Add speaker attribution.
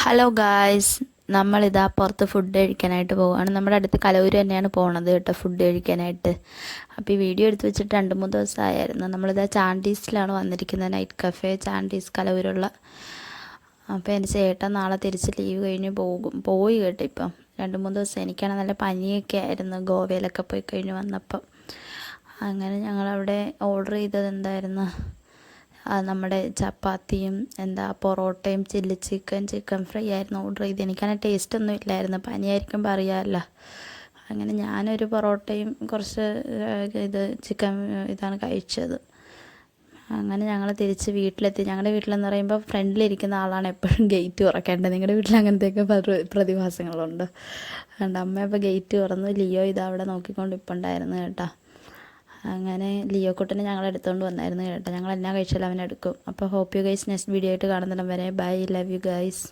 Speaker 1: Hello guys, നമ്മളിതാ പുറത്ത് food കഴിക്കാനായിട്ട് പോവുകയാണ്. നമ്മുടെ അടുത്ത് കലവൂർ തന്നെയാണ് പോണത് കേട്ടോ ഫുഡ് കഴിക്കാനായിട്ട്. അപ്പോൾ ഈ വീഡിയോ എടുത്ത് വെച്ചിട്ട് 2-3 ദിവസമായിരുന്നു. നമ്മളിതാ ചാൻഡീസിലാണ് വന്നിരിക്കുന്നത്, നൈറ്റ് കഫേ ചാൻഡീസ് കലവൂരുള്ള. അപ്പോൾ എൻ്റെ ചേട്ടൻ നാളെ തിരിച്ച് ലീവ് കഴിഞ്ഞ് പോയി കേട്ടോ. ഇപ്പം 2-3 ദിവസം എനിക്കാണ് നല്ല പനിയൊക്കെ ആയിരുന്നു, ഗോവയിലൊക്കെ പോയി കഴിഞ്ഞ് വന്നപ്പം. അങ്ങനെ ഞങ്ങളവിടെ ഓർഡർ ചെയ്തത് എന്തായിരുന്നു, നമ്മുടെ ചപ്പാത്തിയും പൊറോട്ടയും ചിക്കൻ ഫ്രൈ ആയിരുന്നു ഓർഡർ ചെയ്ത്. എനിക്കാണെങ്കിൽ ടേസ്റ്റൊന്നും ഇല്ലായിരുന്നു, പനിയായിരിക്കുമ്പോൾ അറിയാമല്ലോ. അങ്ങനെ ഞാനൊരു പൊറോട്ടയും കുറച്ച് ചിക്കൻ ഇതാണ് കഴിച്ചത്. അങ്ങനെ ഞങ്ങൾ തിരിച്ച് വീട്ടിലെത്തി. ഞങ്ങളുടെ വീട്ടിലെന്ന് പറയുമ്പോൾ ഫ്രണ്ടിലിരിക്കുന്ന ആളാണ് എപ്പോഴും ഗേറ്റ് തുറക്കേണ്ടത്. നിങ്ങളുടെ വീട്ടിൽ അങ്ങനത്തെയൊക്കെ പ്രതിഭാസങ്ങളുണ്ട്. അതുകൊണ്ട് അമ്മ അപ്പോൾ ഗേറ്റ് തുറന്നു. ലിയോ അവിടെ നോക്കിക്കൊണ്ട് ഇപ്പോൾ ഉണ്ടായിരുന്നു കേട്ടോ. അങ്ങനെ ലിയോ കുട്ടനെ ഞങ്ങൾ എടുത്തുകൊണ്ട് വന്നായിരുന്നു കേട്ടോ. ഞങ്ങൾ എന്നാ കഴിച്ചാലും അവനെടുക്കും. അപ്പോൾ hope you guys next video ആയിട്ട് കാണുന്നിടം വരെ ബൈ, ലവ് യു ഗൈസ്.